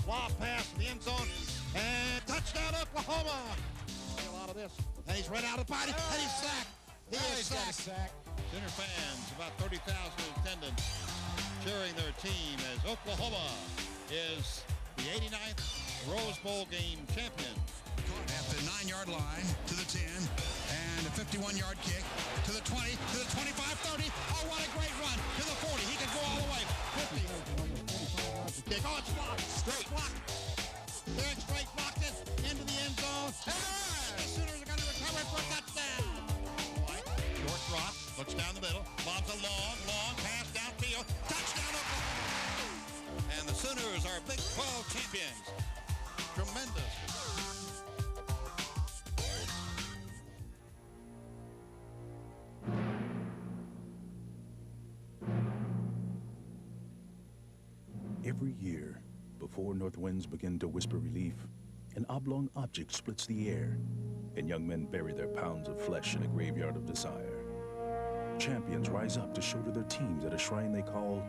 Lob pass to the end zone. And touchdown, Oklahoma. A lot of this. And he's run out of body. And he's sacked. He is sacked. Sooner fans, about 30,000 in attendance, cheering their team as Oklahoma is the 89th Rose Bowl game champion. At the 9-yard line to the 10, and a 51-yard kick to the 20, to the 25, 30. Oh, what a great run to the 40. He can go all the way. 50. Kick. Oh, it's blocked. Straight block. Big straight blocked it into the end zone. And the Sooners are going to recover for a touchdown. Short drop. Looks down the middle. Bob's a long pass downfield. Touchdown, Oklahoma. And the Sooners are Big 12 champions. Tremendous. Every year, before north winds begin to whisper relief, an oblong object splits the air, and young men bury their pounds of flesh in a graveyard of desire. Champions rise up to show to their teams at a shrine they call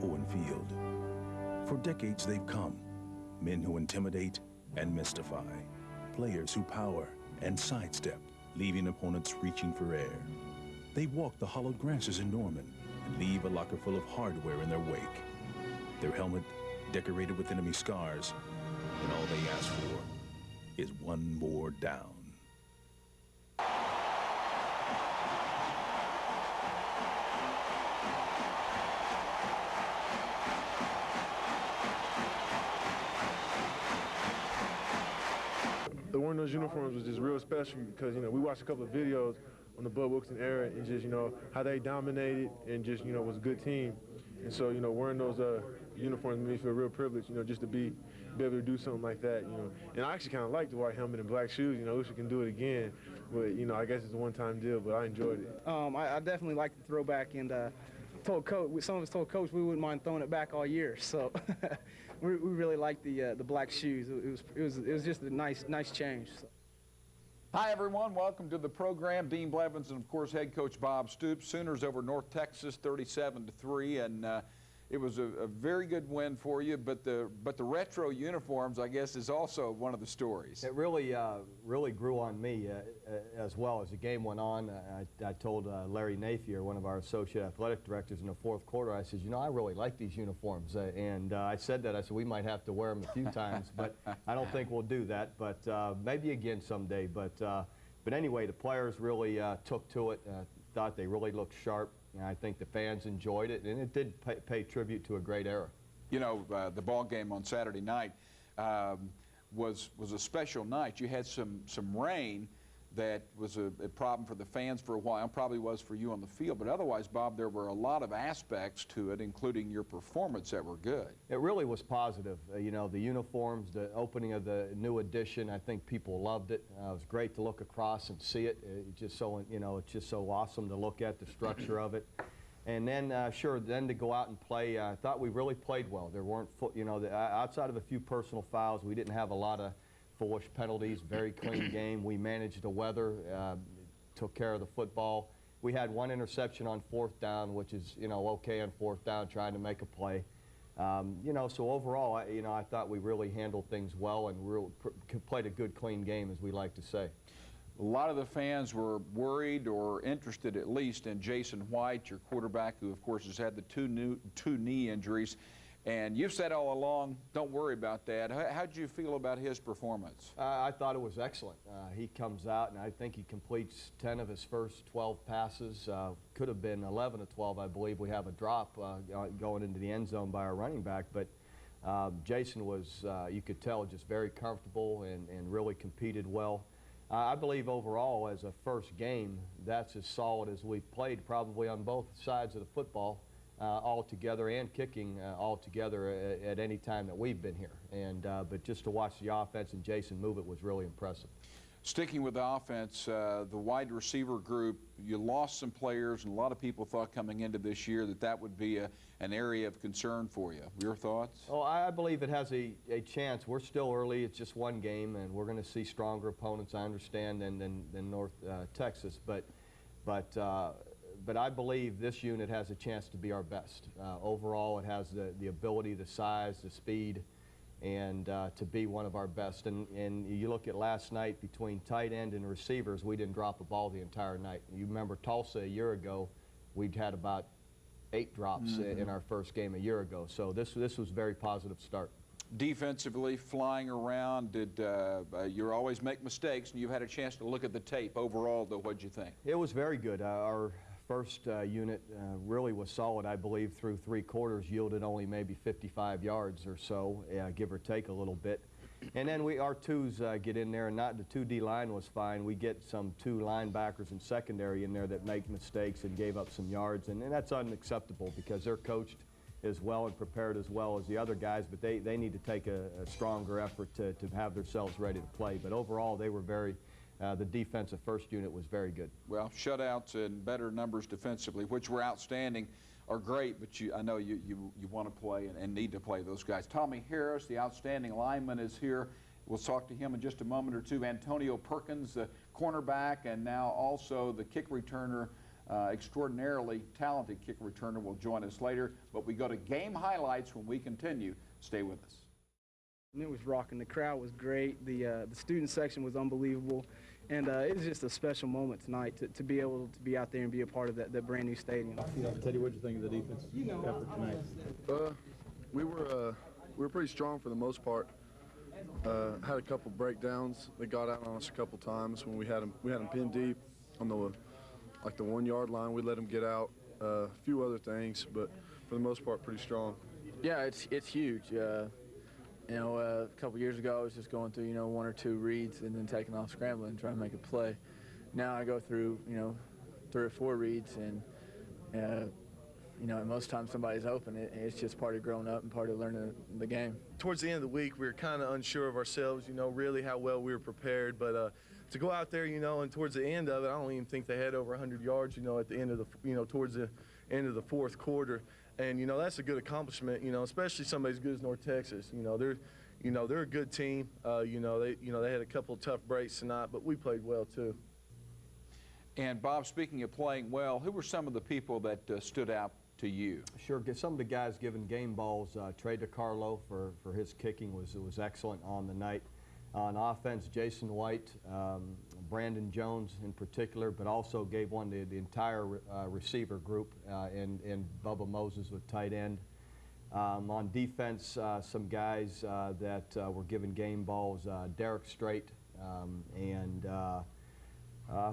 Owen Field. For decades they've come, men who intimidate and mystify, players who power and sidestep, leaving opponents reaching for air. They walk the hollowed grasses in Norman and leave a locker full of hardware in their wake. Their helmet decorated with enemy scars, and all they ask for is one more down. The wearing those uniforms was just real special because, we watched a couple of videos on the Bud Wilkinson era and just, how they dominated and just, was a good team. And so, wearing those uniforms made me feel real privileged, just to be able to do something like that, And I actually kind of like the white helmet and black shoes, I wish we can do it again. But, I guess it's a one-time deal, but I enjoyed it. I definitely like the throwback, and told Coach, some of us told Coach we wouldn't mind throwing it back all year. So we really liked the black shoes. It was just a nice change. So. Hi everyone, welcome to the program. Dean Blevins and of course head coach Bob Stoops. Sooners over North Texas 37-3, and it was a very good win for you, but the retro uniforms, I guess, is also one of the stories. It really grew on me as well as the game went on. I told Larry Napier, one of our associate athletic directors, in the fourth quarter, I said, I really like these uniforms. And I said, we might have to wear them a few times, but I don't think we'll do that. But maybe again someday. But anyway, the players really took to it, thought they really looked sharp. And I think the fans enjoyed it, and it did pay tribute to a great era. The ball game on Saturday night was a special night. You had some rain that was a problem for the fans for a while, probably was for you on the field, but otherwise, Bob, there were a lot of aspects to it, including your performance, that were good. It really was positive. The uniforms, the opening of the new edition, I think people loved it. It was great to look across and see it. It's just so awesome to look at the structure of it. And then, then to go out and play, I thought we really played well. There weren't, outside of a few personal fouls, we didn't have a lot of foolish penalties. Very clean game. We managed the weather, took care of the football. We had one interception on fourth down, which is, okay on fourth down, trying to make a play. So overall, I thought we really handled things well and played a good, clean game, as we like to say. A lot of the fans were worried or interested, at least, in Jason White, your quarterback, who, of course, has had the two knee injuries. And you've said all along, don't worry about that. How did you feel about his performance? I thought it was excellent. He comes out, and I think he completes 10 of his first 12 passes. Could have been 11 of 12, I believe. We have a drop going into the end zone by our running back. But Jason was, you could tell, just very comfortable and really competed well. I believe overall, as a first game, that's as solid as we've played probably on both sides of the football. All together and kicking all together at any time that we've been here. But just to watch the offense and Jason move it was really impressive. Sticking with the offense, the wide receiver group, you lost some players, and a lot of people thought coming into this year that would be an area of concern for you. Your thoughts? Oh, I believe it has a chance. We're still early. It's just one game, and we're going to see stronger opponents, I understand, than North Texas. But I believe this unit has a chance to be our best. Overall, it has the ability, the size, the speed, and to be one of our best. And you look at last night between tight end and receivers, we didn't drop a ball the entire night. You remember Tulsa a year ago, we'd had about 8 drops in our first game a year ago. So this was a very positive start. Defensively, flying around, did you always make mistakes, and you've had a chance to look at the tape. Overall, though, what'd you think? It was very good. Our first unit really was solid, I believe, through 3 quarters, yielded only maybe 55 yards or so, give or take a little bit. And then our twos get in there, and not the 2D line was fine. We get some 2 linebackers and secondary in there that make mistakes and gave up some yards, and that's unacceptable because they're coached as well and prepared as well as the other guys, but they need to take a stronger effort to have themselves ready to play. But overall, they were very, the defensive first unit was very good. Well, shutouts and better numbers defensively, which were outstanding, are great, but I know you want to play and need to play those guys. Tommy Harris, the outstanding lineman, is here. We'll talk to him in just a moment or two. Antonio Perkins, the cornerback, and now also the kick returner, extraordinarily talented kick returner, will join us later. But we go to game highlights when we continue. Stay with us. It was rocking. The crowd was great. The student section was unbelievable. And it was just a special moment tonight to be able to be out there and be a part of that brand new stadium. Teddy, what did you think of the defense effort tonight? We were pretty strong for the most part. Had a couple breakdowns. They got out on us a couple times when we had them pinned deep on the 1 yard line. We let them get out. A few other things, but for the most part, pretty strong. Yeah, it's huge. A couple years ago, I was just going through 1 or 2 reads and then taking off scrambling and trying to make a play. Now I go through 3 or 4 reads and and most times somebody's open. It's just part of growing up and part of learning the game. Towards the end of the week, we were kind of unsure of ourselves, really how well we were prepared. But to go out there, and towards the end of it, I don't even think they had over 100 yards, at the end of the, towards the end of the 4th quarter. And, that's a good accomplishment, especially somebody as good as North Texas. They're a good team. They had a couple of tough breaks tonight, but we played well too. And Bob, speaking of playing well, who were some of the people that stood out to you? Sure, some of the guys giving game balls. Trey DiCarlo for his kicking was excellent on the night. On offense, Jason White, Brandon Jones in particular, but also gave one to the entire receiver group, and Bubba Moses with tight end. On defense, some guys that were given game balls, Derek Strait, and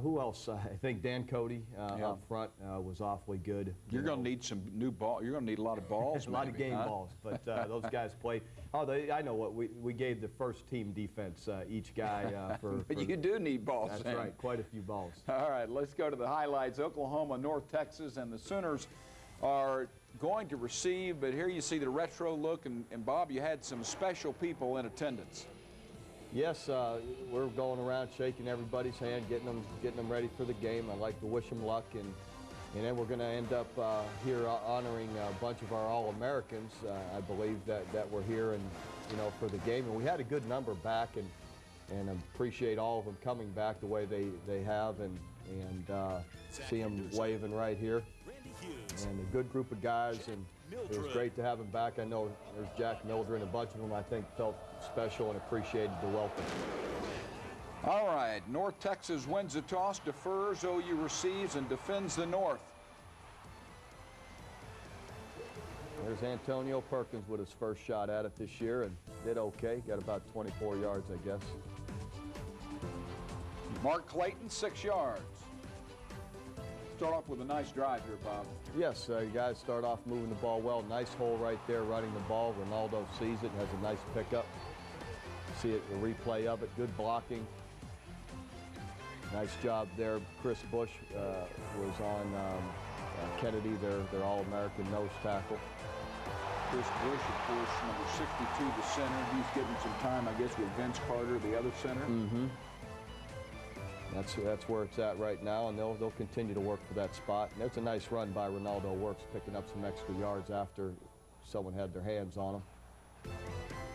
who else? I think Dan Cody up front was awfully good. You're going to need some new ball. You're going to need a lot of balls. A lot of game balls, but those guys played. Oh, I know what we gave the first team defense each guy for. But you do need balls. That's right, quite a few balls. All right, let's go to the highlights. Oklahoma, North Texas, and the Sooners are going to receive. But here you see the retro look, and Bob, you had some special people in attendance. Yes, we're going around shaking everybody's hand, getting them ready for the game. I'd like to wish them luck, and then we're going to end up here honoring a bunch of our All-Americans. I believe that were here and for the game, and we had a good number back, and appreciate all of them coming back the way they have, and see them waving right here, and a good group of guys, and it was great to have them back. I know there's Jack Mildred and a bunch of them I think felt special and appreciated the welcome. All right, North Texas wins the toss, defers, OU receives, and defends the North. There's Antonio Perkins with his first shot at it this year and did okay. Got about 24 yards, I guess. Mark Clayton, 6 yards. Start off with a nice drive here, Bob. Yes, you guys start off moving the ball well. Nice hole right there, running the ball. Ronaldo sees it, has a nice pickup. See it, the replay of it. Good blocking. Nice job there. Chris Bush was on Kennedy, their All-American nose tackle. Chris Bush, of course, number 62, the center. He's getting some time, I guess, with Vince Carter, the other center. Mm-hmm. That's where it's at right now, and they'll continue to work for that spot. And there's a nice run by Ronaldo Works, picking up some extra yards after someone had their hands on him.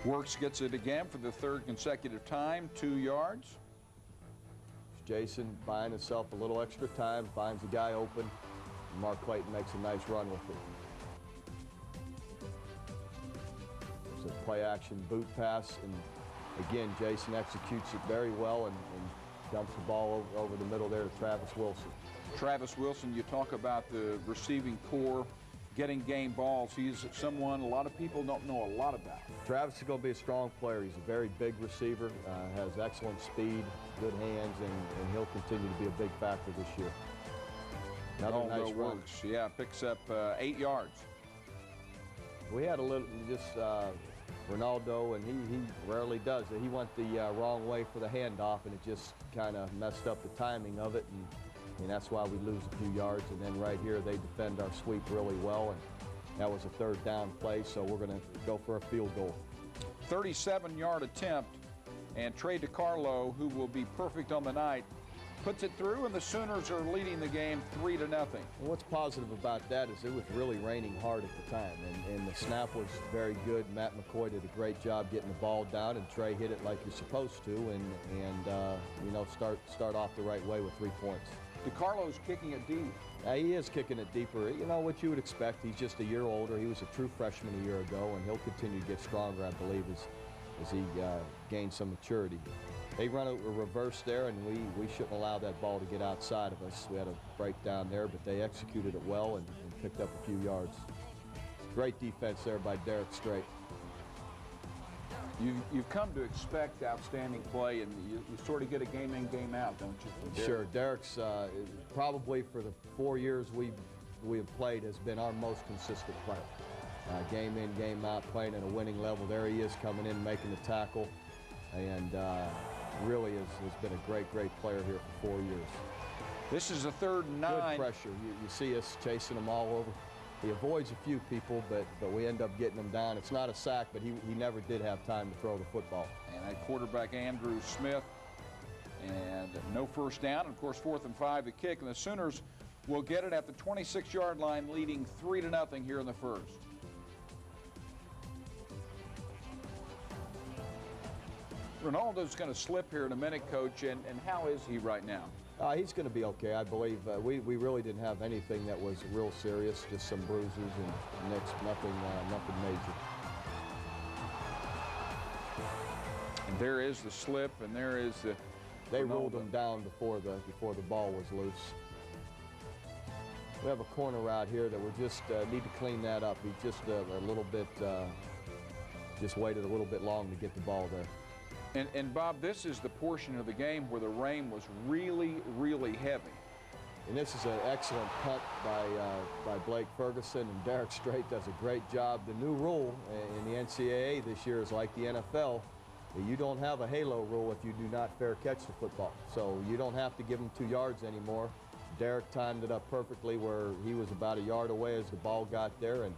Works gets it again for the 3rd consecutive time, 2 yards. Jason buying himself a little extra time, finds a guy open, and Mark Clayton makes a nice run with it. a play-action boot pass, and again, Jason executes it very well and dumps the ball over the middle there to Travis Wilson. Travis Wilson, you talk about the receiving core, getting game balls. He's someone a lot of people don't know a lot about. Travis is going to be a strong player. He's a very big receiver, has excellent speed, good hands, and he'll continue to be a big factor this year. Another nice run. Works. Yeah, picks up 8 yards. We had a little, Ronaldo, and he rarely does it. He went the wrong way for the handoff, and it just kind of messed up the timing of it, and that's why we lose a few yards. And then right here, they defend our sweep really well, and that was a 3rd down play, so we're going to go for a field goal. 37-yard attempt, and Trey DiCarlo, who will be perfect on the night, puts it through, and the Sooners are leading the game 3-0. And what's positive about that is it was really raining hard at the time, and the snap was very good. Matt McCoy did a great job getting the ball down, and Trey hit it like you're supposed to, and start off the right way with 3 points. DiCarlo's kicking it deep. He is kicking it deeper. You know what you would expect. He's just a year older. He was a true freshman a year ago, and he'll continue to get stronger, I believe, as he gains some maturity. They run a reverse there, and we shouldn't allow that ball to get outside of us. We had a breakdown there, but they executed it well and picked up a few yards. Great defense there by Derek Strait. You've come to expect outstanding play, and you sort of get a game in, game out, don't you? Sure. Derek's probably for the 4 years we have played has been our most consistent player. Game in, game out, playing at a winning level. There he is coming in, making the tackle, and really has been a great player here for 4 years. This is a 3rd and 9. Good pressure. You see us chasing him all over. He avoids a few people, but we end up getting him down. It's not a sack, but he never did have time to throw the football. And at quarterback Andrew Smith, and no 1st down. And of course, 4th and 5 to kick, and the Sooners will get it at the 26-yard line, leading 3-0 here in the 1st. Ronaldo's going to slip here in a minute, Coach, and how is he right now? He's going to be okay, I believe. We really didn't have anything that was real serious, just some bruises and nicks, nothing major. And there is the slip, and there is the. They ruled him down before the ball was loose. We have a corner route here that we just need to clean that up. He just a little bit, just waited a little bit long to get the ball there. And Bob, this is the portion of the game where the rain was really heavy. And this is an excellent punt by Blake Ferguson, and Derek Strait does a great job. The new rule in the NCAA this year is like the NFL. You don't have a halo rule if you do not fair catch the football. So you don't have to give him 2 yards anymore. Derek timed it up perfectly where he was about a yard away as the ball got there and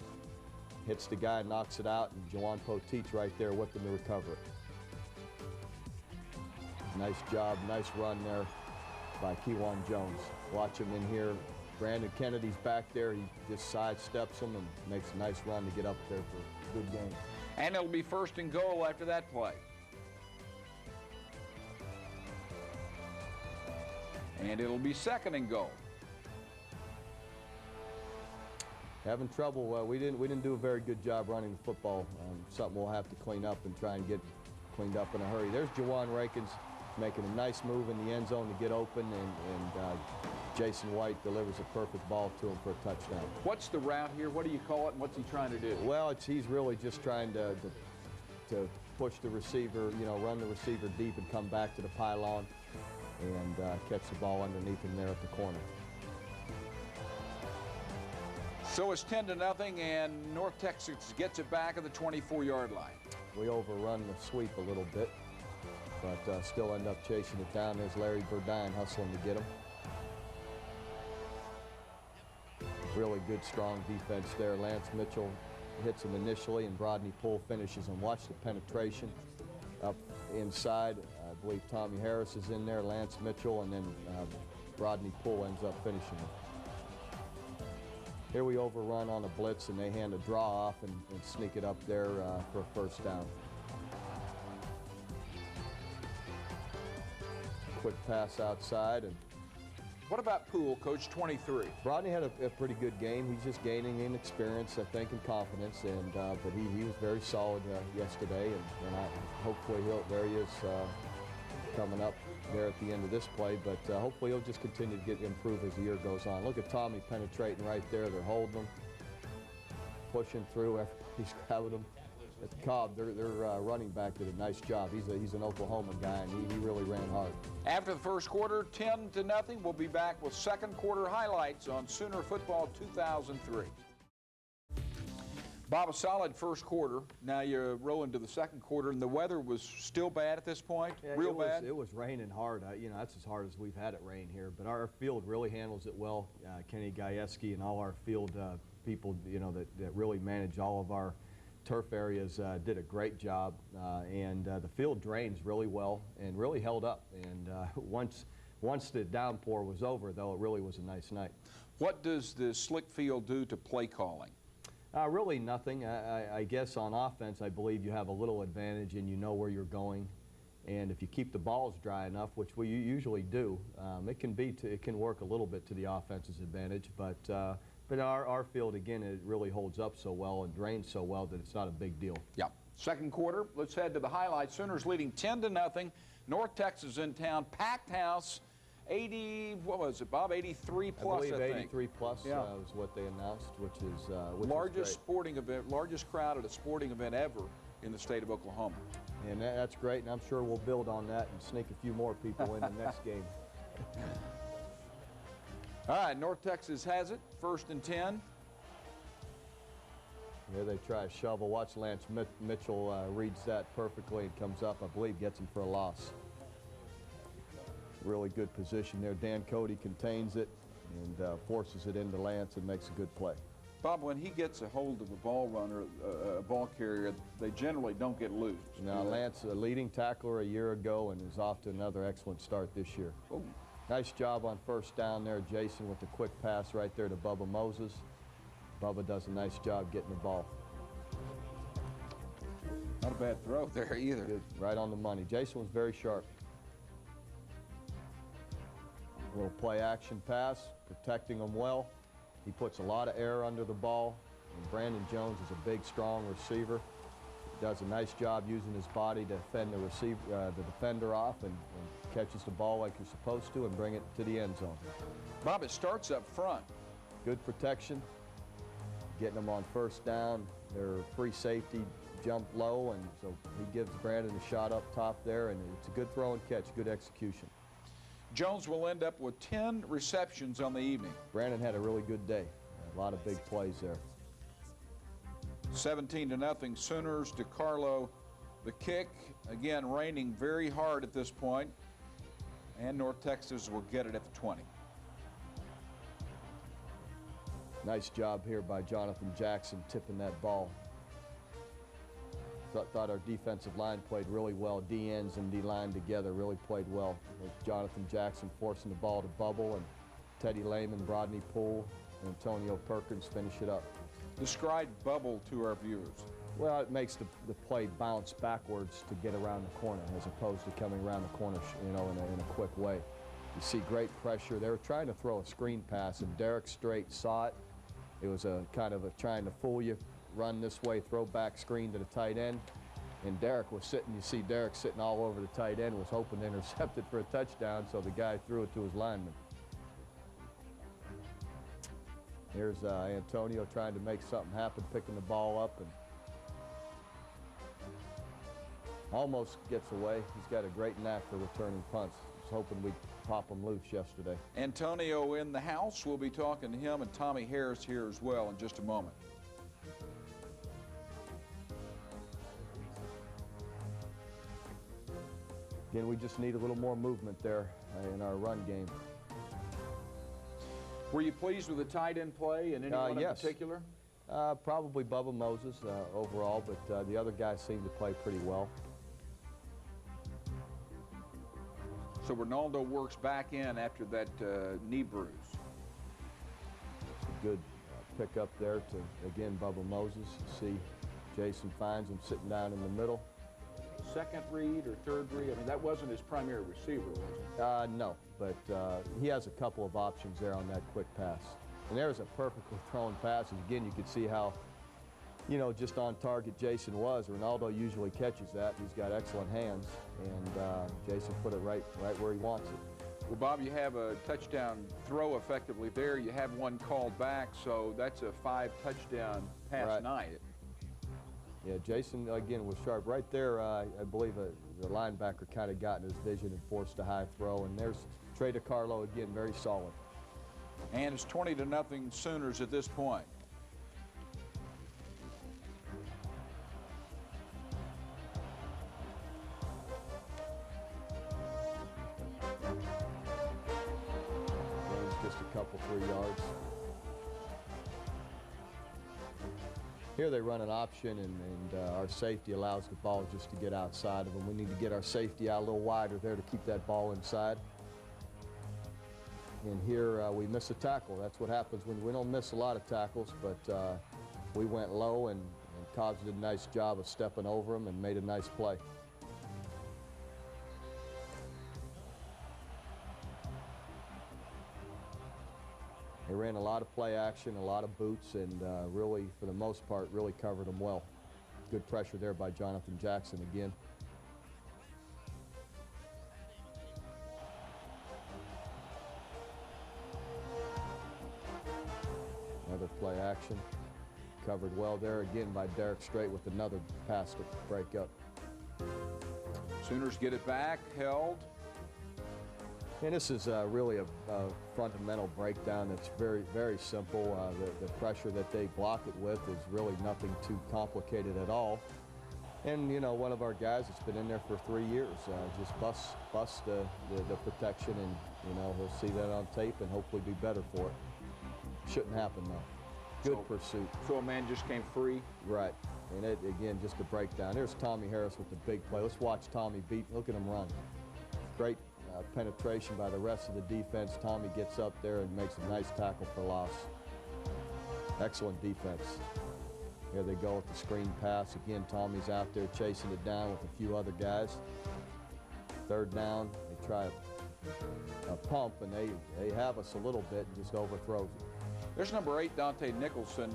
hits the guy, knocks it out, and Jawan Poteet's right there with him to recover it. Nice job, nice run there by Kewan Jones. Watch him in here. Brandon Kennedy's back there. He just sidesteps him and makes a nice run to get up there for a good game. And it'll be 1st and goal after that play. And it'll be 2nd and goal. Having trouble. We didn't do a very good job running the football. Something we'll have to clean up and try and get cleaned up in a hurry. There's Jawan Rakins making a nice move in the end zone to get open, and Jason White delivers a perfect ball to him for a touchdown. What's the route here? What do you call it, and what's he trying to do? Well, he's really just trying to push the receiver, run the receiver deep and come back to the pylon and catch the ball underneath him there at the corner. So it's 10-0, and North Texas gets it back at the 24-yard line. We overrun the sweep a little bit, but still end up chasing it down. There's Larry Burdine hustling to get him. Really good, strong defense there. Lance Mitchell hits him initially, and Rodney Poole finishes him. Watch the penetration up inside. I believe Tommy Harris is in there, Lance Mitchell, and then Rodney Poole ends up finishing him. Here we overrun on a blitz, and they hand a draw off and sneak it up there for a 1st down. Quick pass outside, and What about Poole, Coach 23? Rodney had a pretty good game. He's just gaining in experience, I think, and confidence. And but he was very solid yesterday, and hopefully there he is coming up there at the end of this play. But hopefully he'll just continue to improve as the year goes on. Look at Tommy penetrating right there. They're holding him, pushing through. Everybody's grabbing him. At the Cobb, their running back did a nice job. He's an Oklahoma guy, and he really ran hard. After the first quarter, 10-0, we'll be back with second quarter highlights on Sooner Football 2003. Bob, a solid first quarter. Now you're rolling to the second quarter, and the weather was still bad at this point, yeah, real bad? It was raining hard. That's as hard as we've had it rain here. But our field really handles it well. Kenny Gajewski and all our field people, that really manage all of our turf areas did a great job, and the field drains really well and really held up. And once the downpour was over, though, it really was a nice night. What does the slick field do to play calling? Really nothing. I guess on offense, I believe you have a little advantage and you know where you're going. And if you keep the balls dry enough, which we usually do, it can work a little bit to the offense's advantage. But our field, again, it really holds up so well and drains so well that it's not a big deal. Yeah. Second quarter, let's head to the highlights. Sooners leading 10-0. North Texas in town, packed house, 80, what was it, Bob? 83 plus, I think. 83 plus was what they announced, which is largest sporting event, largest crowd at a sporting event ever in the state of Oklahoma. And that's great, and I'm sure we'll build on that and sneak a few more people in the next game. All right, North Texas has it, 1st and 10. Here they try a shovel. Watch Lance Mitchell reads that perfectly and comes up, I believe, gets him for a loss. Really good position there. Dan Cody contains it and forces it into Lance and makes a good play. Bob, when he gets a hold of a ball runner, a ball carrier, they generally don't get loose. Now, Lance, a leading tackler a year ago, and is off to another excellent start this year. Oh. Nice job on first down there, Jason, with the quick pass right there to Bubba Moses. Bubba does a nice job getting the ball. Not a bad throw there either. Good. Right on the money. Jason was very sharp. A little play action pass, protecting him well. He puts a lot of air under the ball. And Brandon Jones is a big, strong receiver. He does a nice job using his body to defend the defender off and catches the ball like you're supposed to and bring it to the end zone. Bob, it starts up front. Good protection, getting them on first down. Their free safety jumped low, and so he gives Brandon a shot up top there, and it's a good throw and catch, good execution. Jones will end up with 10 receptions on the evening. Brandon had a really good day. A lot of big plays there. 17-0 Sooners. DeCarlo, the kick. Again, raining very hard at this point. And North Texas will get it at the 20. Nice job here by Jonathan Jackson tipping that ball. Thought our defensive line played really well. D-ends and D-line together really played well. With Jonathan Jackson forcing the ball to Bubble, and Teddy Lehman, Rodney Poole, and Antonio Perkins finish it up. Describe Bubble to our viewers. Well, it makes the play bounce backwards to get around the corner as opposed to coming around the corner, in a quick way. You see great pressure. They were trying to throw a screen pass, and Derek Strait saw it. It was a kind of trying to fool you, run this way, throw back screen to the tight end. And Derek was sitting, you see Derek sitting all over the tight end, was hoping to intercept it for a touchdown, so the guy threw it to his lineman. Here's Antonio trying to make something happen, picking the ball up, and almost gets away. He's got a great knack for returning punts. I was hoping we'd pop him loose yesterday. Antonio in the house. We'll be talking to him, and Tommy Harris here as well in just a moment. Again, we just need a little more movement there in our run game. Were you pleased with the tight end play and anyone in particular? Probably Bubba Moses overall, but the other guys seemed to play pretty well. So Ronaldo works back in after that knee bruise. Good pick up there to, again, Bubba Moses. You see Jason finds him sitting down in the middle. second read or third read? I mean, that wasn't his primary receiver, was it? No, but he has a couple of options there on that quick pass. And there's a perfectly thrown pass. And again, you could see how, you know, just on target Jason was. Ronaldo usually catches that. He's got excellent hands, and Jason put it right where he wants it. Well, Bob, you have a touchdown throw effectively there. You have one called back, so that's a 5-touchdown pass night. Yeah, Jason, again, was sharp. Right there, I believe the linebacker kind of got in his vision and forced a high throw. And there's Trey DiCarlo, again, very solid. And it's 20-0 Sooners at this point. Just a couple, 3 yards. Here they run an option, and our safety allows the ball just to get outside of them. We need to get our safety out a little wider there to keep that ball inside. And here we miss a tackle. That's what happens when we don't miss a lot of tackles, but we went low, and Cobbs did a nice job of stepping over him and made a nice play. They ran a lot of play action, a lot of boots, and really, for the most part, really covered them well. Good pressure there by Jonathan Jackson again. Another play action. Covered well there again by Derek Strait with another pass to break up. Sooners get it back, held. And this is really a fundamental breakdown that's very, very simple. The pressure that they block it with is really nothing too complicated at all. And, you know, one of our guys that's been in there for 3 years just busts the protection, and, you know, he'll see that on tape and hopefully be better for it. Shouldn't happen, though. Good pursuit. So a man just came free? Right. And it, again, just a breakdown. There's Tommy Harris with the big play. Let's watch Tommy beat. Look at him run. Great penetration by the rest of the defense. Tommy gets up there and makes a nice tackle for loss. Excellent defense. Here they go with the screen pass. Again, Tommy's out there chasing it down with a few other guys. Third down, they try a pump, and they have us a little bit and just overthrows it. There's number 8, Dante Nicholson.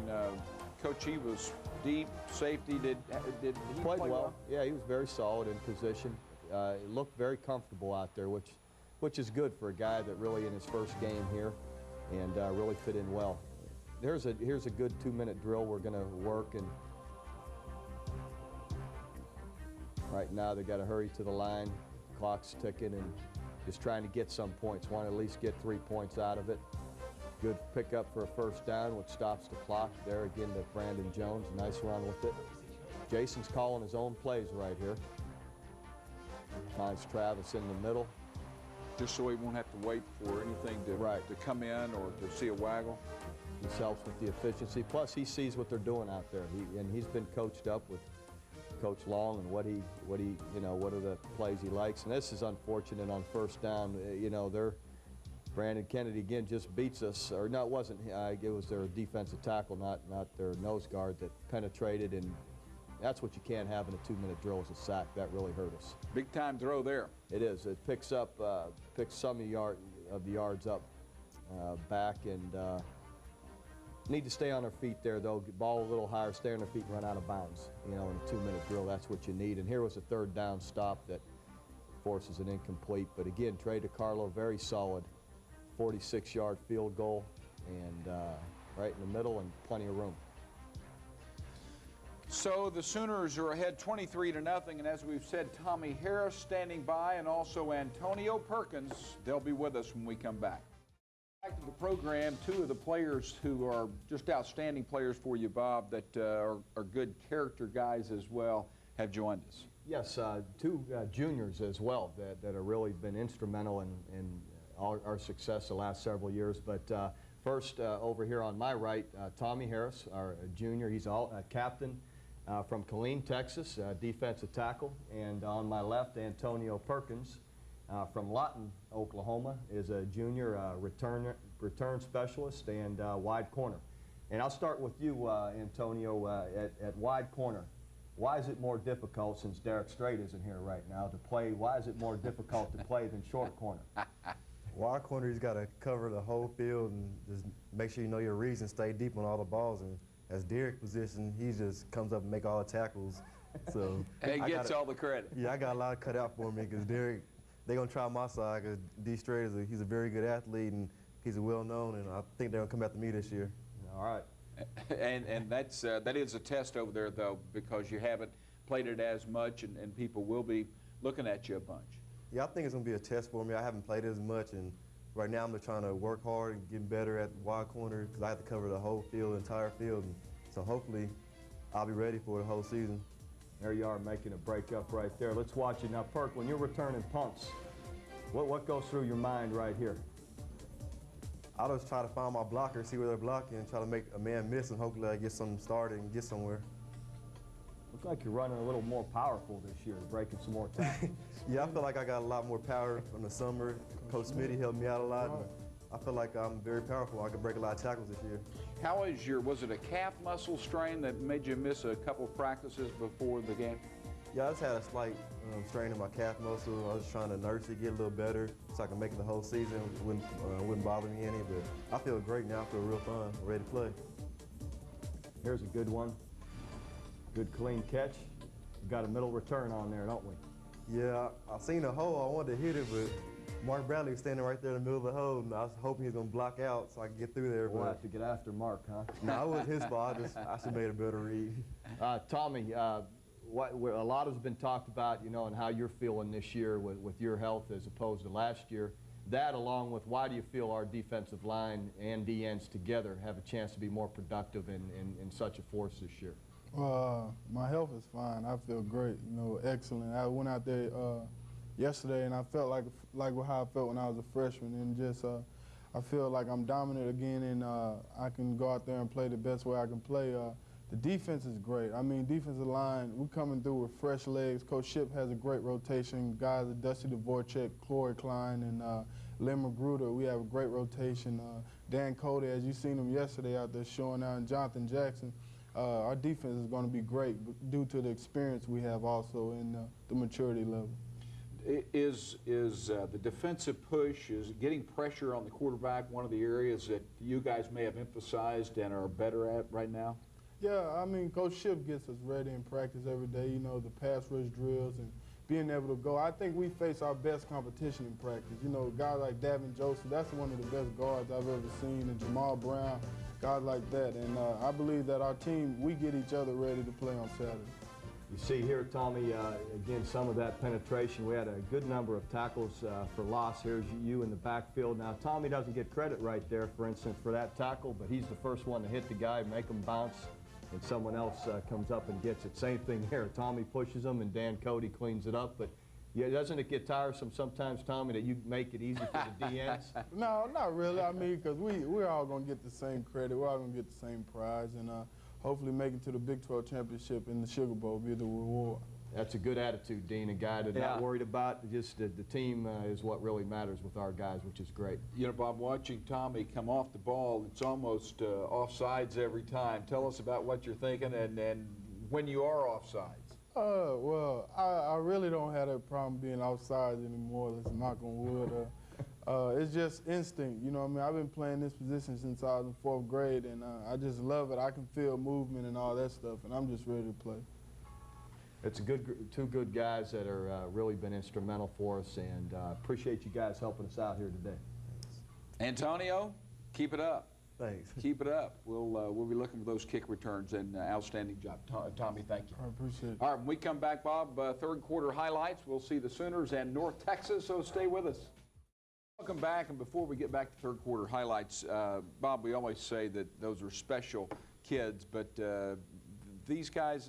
Coach, he was deep safety. Did he play well? Yeah, he was very solid in position. He looked very comfortable out there, which is good for a guy that really in his first game here, and really fit in well. Here's a good 2-minute drill we're going to work, and right now they got to hurry to the line. Clock's ticking, and just trying to get some points. Want to at least get 3 points out of it. Good pickup for a first down, which stops the clock. There again to Brandon Jones. Nice run with it. Jason's calling his own plays right here. Finds Travis in the middle. Just so he won't have to wait for anything to come in or to see a waggle. This helps with the efficiency. Plus, he sees what they're doing out there. He's been coached up with Coach Long and what are the plays he likes. And this is unfortunate on first down. You know, Brandon Kennedy again just beats us, or no, it wasn't. It was their defensive tackle, not their nose guard, that penetrated, and that's what you can't have in a 2-minute drill is a sack. That really hurt us. Big time throw there. It is. It picks some of the yards up back, and need to stay on their feet there, though. Ball a little higher, stay on their feet, and run out of bounds. You know, in a 2-minute drill, that's what you need. And here was a third down stop that forces an incomplete. But again, Trey DiCarlo, very solid. 46-yard field goal, and right in the middle, and plenty of room. So the Sooners are ahead 23-0, and as we've said, Tommy Harris standing by, and also Antonio Perkins. They'll be with us when we come back. Back to the program, 2 of the players who are just outstanding players for you, Bob, that are good character guys as well, have joined us. Yes, 2 juniors as well that have really been instrumental in our success the last several years. But first, over here on my right, Tommy Harris, our junior. He's a captain from Killeen, Texas, defensive tackle. And on my left, Antonio Perkins from Lawton, Oklahoma, is a junior return specialist and wide corner. And I'll start with you, Antonio, at wide corner. why is it more difficult, since Derek Strait isn't here right now, to play? Why is it more difficult to play than short corner? Wide corner, he's got to cover the whole field and just make sure you know your reads and stay deep on all the balls. And as Derek position, he just comes up and make all the tackles. So and gets all the credit. Yeah, I got a lot cut out for me because Derek, they're going to try my side because D. Strait he's a very good athlete and he's well-known, and I think they're going to come after me this year. All right. And that's that is a test over there, though, because you haven't played it as much, and people will be looking at you a bunch. Yeah, I think it's going to be a test for me. I haven't played it as much, and right now I'm just trying to work hard and get better at wide corner because I have to cover the whole field, the entire field. And so hopefully I'll be ready for the whole season. There you are, making a break up right there. Let's watch it now. Perk, when you're returning punts, what goes through your mind right here? I'll just try to find my blocker, see where they're blocking, and try to make a man miss, and hopefully I get something started and get somewhere. Looks like you're running a little more powerful this year, breaking some more tackles. Yeah, I feel like I got a lot more power from the summer. Coach Smitty helped me out a lot. And I feel like I'm very powerful. I can break a lot of tackles this year. How is was it a calf muscle strain that made you miss a couple of practices before the game? Yeah, I just had a slight strain in my calf muscle. I was trying to nurse it, get a little better so I can make it the whole season. It wouldn't bother me any, but I feel great now. I feel real fun, ready to play. Here's a good one. Good clean catch. We've got a middle return on there, don't we? Yeah, I seen the hole. I wanted to hit it, but Mark Bradley was standing right there in the middle of the hole, and I was hoping he was going to block out so I could get through there. We'll have to get after Mark, huh? No, it was his fault. I should have made a better read. Tommy, a lot has been talked about, and how you're feeling this year with your health as opposed to last year. That, along with why do you feel our defensive line and DNs together have a chance to be more productive in such a force this year? My health is fine. I feel great, excellent. I went out there yesterday and I felt like how I felt when I was a freshman, and just I feel like I'm dominant again, and I can go out there and play the best way I can play. The defense is great. I mean, defensive line, we're coming through with fresh legs. Coach Ship has a great rotation. Guys are Dusty Dvorak, Corey Klein, and Len Magruder. We have a great rotation. Dan Cody, as you seen him yesterday out there showing out, and Jonathan Jackson. Our defense is going to be great due to the experience we have also in the maturity level. Is the defensive push, is getting pressure on the quarterback one of the areas that you guys may have emphasized and are better at right now? Yeah, I mean, Coach Ship gets us ready in practice every day, the pass rush drills and being able to go. I think we face our best competition in practice. Guys like Davin Joseph, that's one of the best guards I've ever seen, and Jamal Brown, guys like that. And I believe that our team, we get each other ready to play on Saturday. You see here, Tommy, again, some of that penetration. We had a good number of tackles for loss. Here's you in the backfield. Now, Tommy doesn't get credit right there, for instance, for that tackle, but he's the first one to hit the guy, make him bounce, and someone else comes up and gets it. Same thing here. Tommy pushes him, and Dan Cody cleans it up. But yeah, doesn't it get tiresome sometimes, Tommy, that you make it easy for the DNs? No, not really. I mean, because we're all going to get the same credit. We're all going to get the same prize. And hopefully make it to the Big 12 championship in the Sugar Bowl be the reward. That's a good attitude, Dean. A guy that's not worried about just the team is what really matters with our guys, which is great. Bob, watching Tommy come off the ball, it's almost offsides every time. Tell us about what you're thinking and when you are offsides. Well, I really don't have that problem being offsides anymore. Let's knock on wood. It's just instinct, what I mean? I've been playing this position since I was in 4th grade, and I just love it. I can feel movement and all that stuff, and I'm just ready to play. It's two good guys that are really been instrumental for us, and appreciate you guys helping us out here today. Antonio, keep it up. Thanks. Keep it up. We'll be looking for those kick returns, and outstanding job. Tommy, thank you. I appreciate it. All right, when we come back, Bob, third quarter highlights. We'll see the Sooners and North Texas, so stay with us. Welcome back, and before we get back to third quarter highlights, Bob, we always say that those are special kids, but these guys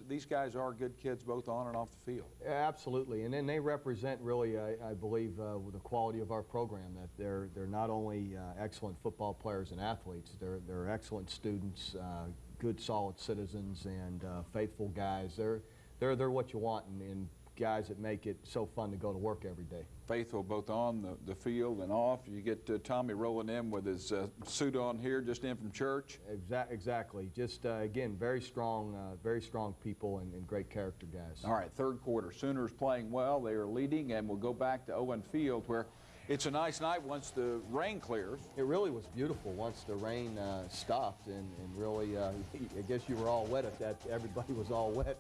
are good kids both on and off the field. Absolutely, and then they represent really, I believe, the quality of our program. That they're not only excellent football players and athletes, they're excellent students, good solid citizens, and faithful guys. They're what you want in guys that make it so fun to go to work every day. Faithful both on the field and off. You get Tommy rolling in with his suit on here, just in from church. Exactly. Just, again, very strong people and great character guys. All right, third quarter. Sooners playing well. They are leading, and we'll go back to Owen Field, where it's a nice night once the rain clears. It really was beautiful once the rain stopped, and really, I guess you were all wet at that. Everybody was all wet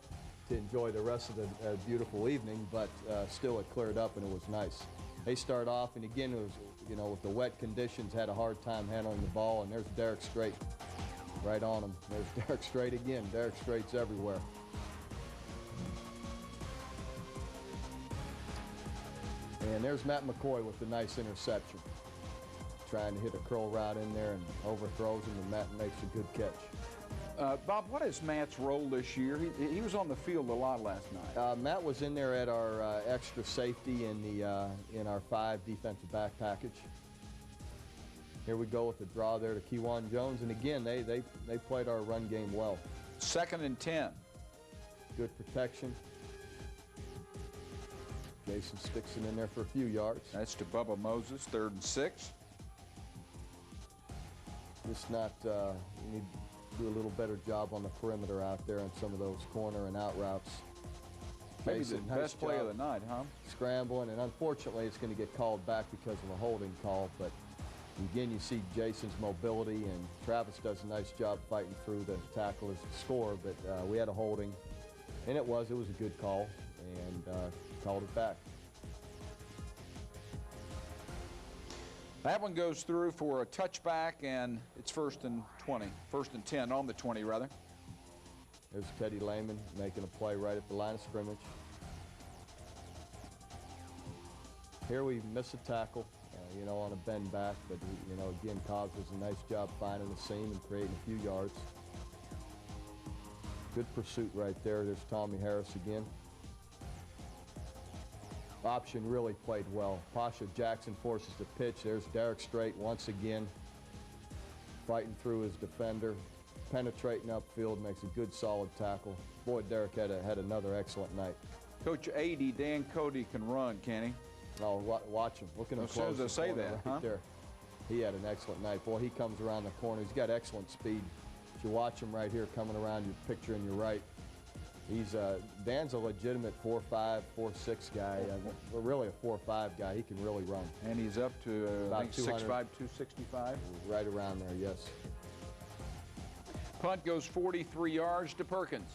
to enjoy the rest of the beautiful evening, but still it cleared up and it was nice. They start off, and again, it was, you know, with the wet conditions, had a hard time handling the ball, and there's Derek Strait right on him. There's Derek Strait again. Derek Strait's everywhere. And there's Matt McCoy with the nice interception. Trying to hit a curl route in there and overthrows him, and Matt makes a good catch. Bob, what is Matt's role this year? He was on the field a lot last night. Matt was in there at our extra safety in our 5 defensive back package. Here we go with the draw there to Kewan Jones, and again, they played our run game well. 2nd and 10. Good protection. Jason sticks it in there for a few yards. That's to Bubba Moses, 3rd and 6. Just not, we need to do a little better job on the perimeter out there on some of those corner and out routes. Maybe Jason, the best play of the night, huh? Scrambling, and unfortunately it's going to get called back because of a holding call, but again, you see Jason's mobility, and Travis does a nice job fighting through the tacklers to score, but we had a holding, and it was a good call, and called it back. That one goes through for a touchback, and it's 1st and 20. 1st and 10 on the 20, rather. There's Teddy Lehman making a play right at the line of scrimmage. Here we miss a tackle, you know, on a bend back, but, you know, again, Cobbs does a nice job finding the seam and creating a few yards. Good pursuit right there. There's Tommy Harris again. Option really played well. Pasha Jackson forces the pitch. There's Derek Strait once again, fighting through his defender, penetrating upfield, makes a good solid tackle. Boy, Derek had another excellent night. Coach AD Dan Cody can run, can he? Oh, watch him. Look at him as soon as I say that, right huh? there. He had an excellent night. Boy, he comes around the corner. He's got excellent speed. If you watch him right here coming around your picture in your right, Dan's a legitimate 4'5", 4'6" guy. Really a 4'5" guy. He can really run. And he's up to about 6'5", 265. Right around there, yes. Punt goes 43 yards to Perkins.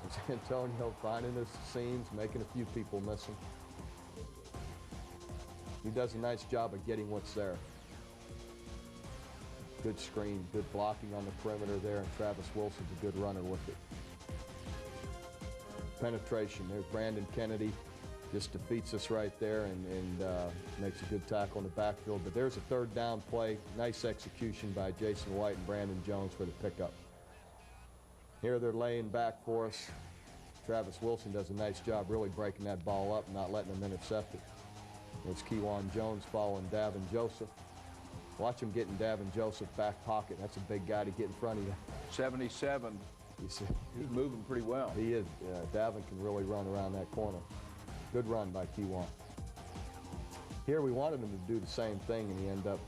It's Antonio finding his seams, making a few people miss him. He does a nice job of getting what's there. Good screen, good blocking on the perimeter there, and Travis Wilson's a good runner with it. Penetration, there's Brandon Kennedy, just defeats us right there and makes a good tackle in the backfield. But there's a 3rd down play, nice execution by Jason White and Brandon Jones for the pickup. Here they're laying back for us. Travis Wilson does a nice job really breaking that ball up, not letting them intercept it. There's Kewan Jones following Davin Joseph. Watch him getting Davin Joseph back pocket. That's a big guy to get in front of you. 77. He's moving pretty well. He is. Davin can really run around that corner. Good run by Kewan. Here we wanted him to do the same thing, and he ended up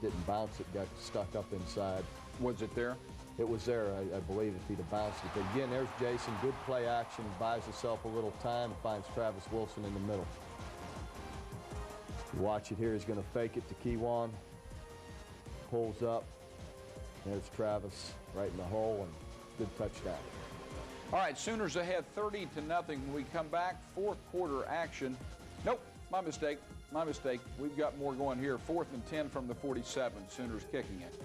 didn't bounce it, got stuck up inside. Was it there? It was there, I believe, if he'd have bounced it. But again, there's Jason, good play action, buys himself a little time, and finds Travis Wilson in the middle. You watch it here, he's going to fake it to Kewan. Pulls up. There's Travis right in the hole, and good touchdown. All right, Sooners ahead 30-0 when we come back. 4th quarter action. Nope, my mistake. We've got more going here. 4th and 10 from the 47. Sooners kicking it.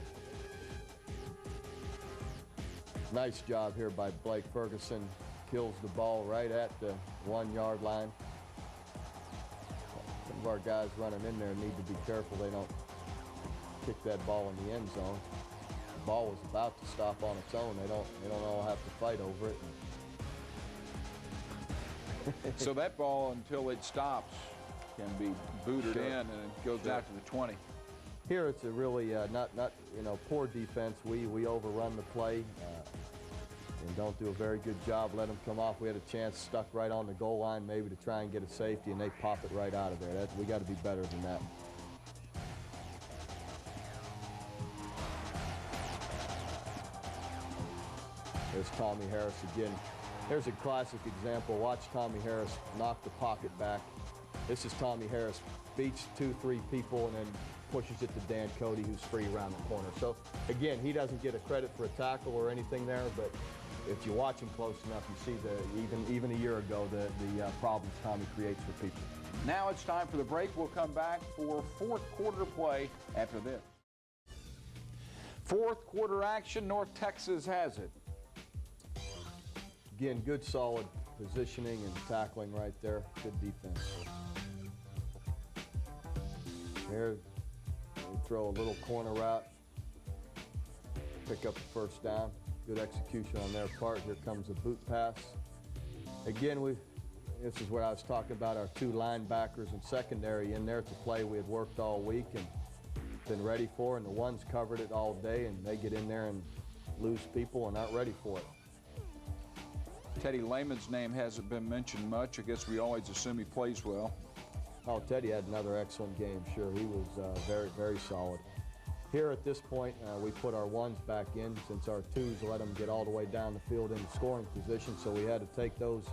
Nice job here by Blake Ferguson. Kills the ball right at the 1-yard line. Some of our guys running in there need to be careful they don't kick that ball in the end zone. The ball was about to stop on its own. They don't all have to fight over it. So that ball, until it stops, can be booted in and it goes out to the 20. Here it's a really not poor defense. We overrun the play. and don't do a very good job. Let them come off. We had a chance stuck right on the goal line maybe to try and get a safety, and they pop it right out of there. We got to be better than that. There's Tommy Harris again. Here's a classic example. Watch Tommy Harris knock the pocket back. This is Tommy Harris, beats 2-3 people and then pushes it to Dan Cody, who's free around the corner. So again, he doesn't get a credit for a tackle or anything there, but if you watch him close enough, you see even a year ago the problems Tommy creates for people. Now it's time for the break. We'll come back for fourth quarter play after this. Fourth quarter action, North Texas has it. Again, good solid positioning and tackling right there. Good defense. Here, they throw a little corner route, pick up the first down. Good execution on their part. Here comes a boot pass. Again, this is where I was talking about our two linebackers and secondary in there at the play we had worked all week and been ready for, and the ones covered it all day, and they get in there and lose people and aren't ready for it. Teddy Lehman's name hasn't been mentioned much. I guess we always assume he plays well. Oh, Teddy had another excellent game, sure. He was very, very solid. Here at this point, we put our ones back in since our twos let them get all the way down the field in scoring position, so we had to take those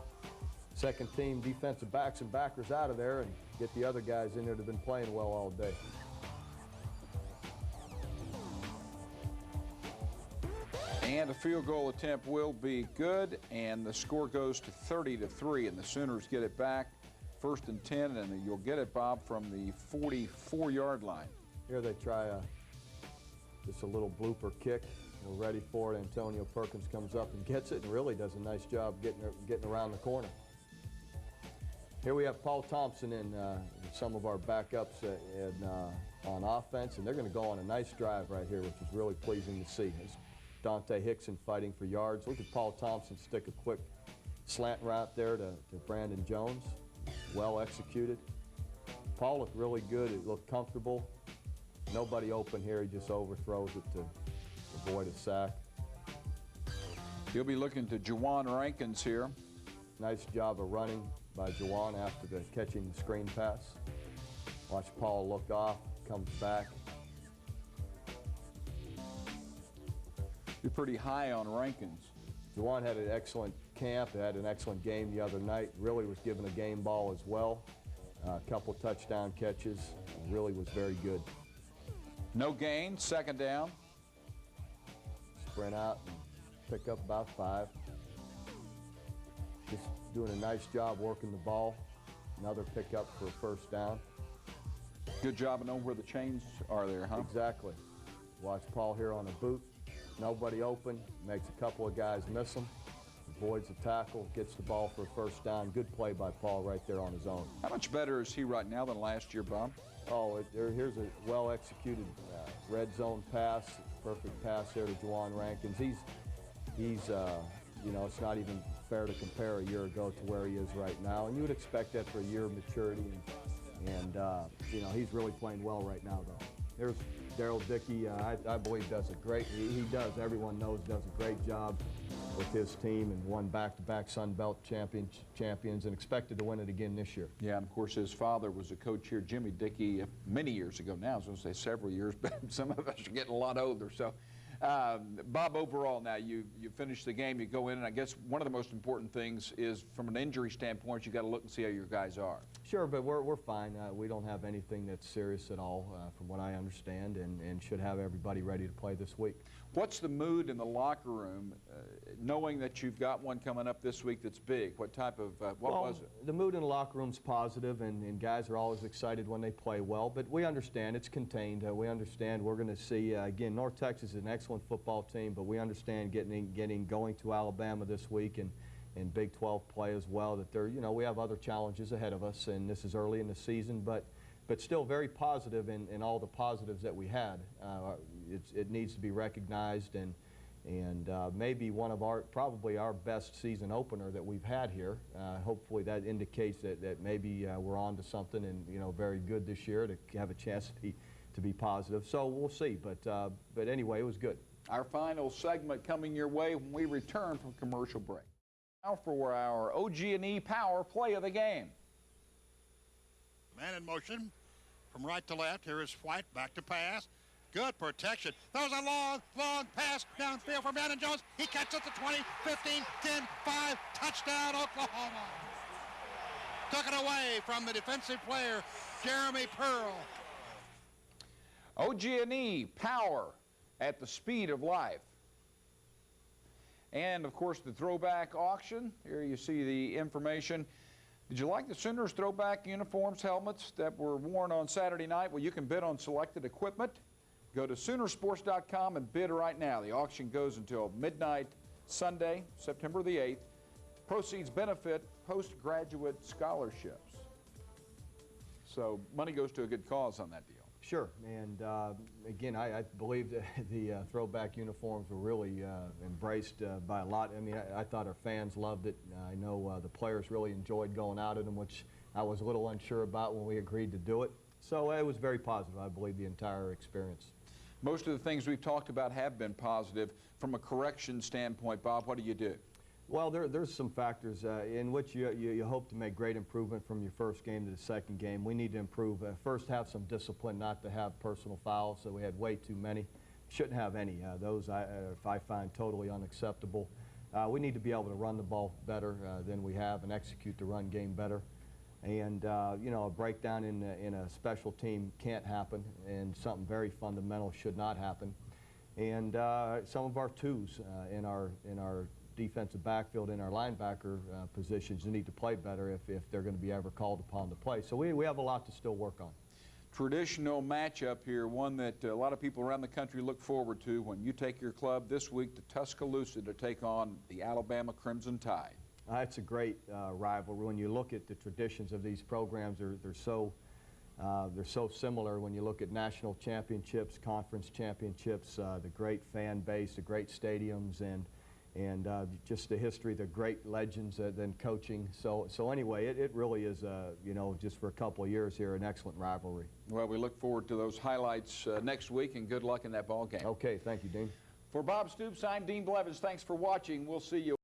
second team defensive backs and backers out of there and get the other guys in there that have been playing well all day. And a field goal attempt will be good, and the score goes to 30-3, and the Sooners get it back, 1st and 10, and you'll get it, Bob, from the 44-yard line. Here they try just a little blooper kick. We're ready for it. Antonio Perkins comes up and gets it and really does a nice job getting around the corner. Here we have Paul Thompson and some of our backups on offense, and they're going to go on a nice drive right here, which is really pleasing to see. It's Dante Hickson fighting for yards. Look at Paul Thompson stick a quick slant route there to Brandon Jones. Well executed. Paul looked really good. It looked comfortable. Nobody open here. He just overthrows it to avoid a sack. He'll be looking to Juwan Rankins here. Nice job of running by Juwan after catching the screen pass. Watch Paul look off, comes back. You're pretty high on Rankins. Juwan had an excellent camp, had an excellent game the other night. Really was given a game ball as well. A couple touchdown catches. Really was very good. No gain, 2nd down. Sprint out and pick up about 5. Just doing a nice job working the ball. Another pickup for a 1st down. Good job of knowing where the chains are there, huh? Exactly. Watch Paul here on a boot. Nobody open, makes a couple of guys miss him, avoids the tackle, gets the ball for a 1st down. Good play by Paul right there on his own. How much better is he right now than last year, Bob? Oh, here's a well-executed red zone pass, perfect pass there to Juwan Rankins. He's you know, it's not even fair to compare a year ago to where he is right now, and you would expect that for a year of maturity, and you know, he's really playing well right now, though. There's Daryl Dickey, I believe does a great, he does, everyone knows does a great job with his team and won back-to-back Sun Belt champions and expected to win it again this year. Yeah, and of course his father was a coach here, Jimmy Dickey, many years ago now. I was going to say several years, but some of us are getting a lot older. So, Bob, overall now, you finish the game, you go in, and I guess one of the most important things is from an injury standpoint, you got to look and see how your guys are. Sure, but we're fine. We don't have anything that's serious at all, from what I understand, and should have everybody ready to play this week. What's the mood in the locker room, knowing that you've got one coming up this week that's big? What type of, what was it? The mood in the locker room's positive, and guys are always excited when they play well, but we understand it's contained. We understand we're going to see, again, North Texas is an excellent football team, but we understand going to Alabama this week and Big 12 play as well, that there, you know, we have other challenges ahead of us, and this is early in the season, but still very positive in all the positives that we had. It needs to be recognized, and maybe one of probably our best season opener that we've had here. Hopefully that indicates that maybe we're on to something, and you know, very good this year to have a chance to be positive. So we'll see, but anyway, it was good. Our final segment coming your way when we return from commercial break. Now for our OG&E Power play of the game. Man in motion from right to left. Here is White, back to pass. Good protection. Throws a long, long pass downfield for Brandon Jones. He catches the 20, 15, 10, 5. Touchdown, Oklahoma. Took it away from the defensive player, Jeremy Pearl. OG&E Power at the speed of life. And, of course, the throwback auction. Here you see the information. Did you like the Sooners throwback uniforms, helmets that were worn on Saturday night? Well, you can bid on selected equipment. Go to Soonersports.com and bid right now. The auction goes until midnight Sunday, September the 8th. Proceeds benefit postgraduate scholarships. So money goes to a good cause on that deal. Sure, and again, I believe that the throwback uniforms were really embraced by a lot. I mean, I thought our fans loved it. I know the players really enjoyed going out in them, which I was a little unsure about when we agreed to do it. So it was very positive, I believe, the entire experience. Most of the things we've talked about have been positive. From a correction standpoint, Bob, what do you do? Well, there's some factors in which you hope to make great improvement from your first game to the second game. We need to improve. First, have some discipline, not to have personal fouls. So we had way too many. Shouldn't have any. Those I find totally unacceptable. We need to be able to run the ball better than we have and execute the run game better. And you know, a breakdown in a special team can't happen, and something very fundamental should not happen. And some of our twos in our defensive backfield, in our linebacker positions, need to play better if they're going to be ever called upon to play. So we have a lot to still work on. Traditional matchup here, one that a lot of people around the country look forward to when you take your club this week to Tuscaloosa to take on the Alabama Crimson Tide. It's a great rivalry. When you look at the traditions of these programs, they're so similar. When you look at national championships, conference championships, the great fan base, the great stadiums, and just the history, the great legends, then coaching. So anyway, it really is, you know, just for a couple of years here, an excellent rivalry. Well, we look forward to those highlights next week, and good luck in that ball game. Okay, thank you, Dean. For Bob Stoops, I'm Dean Blevins. Thanks for watching. We'll see you.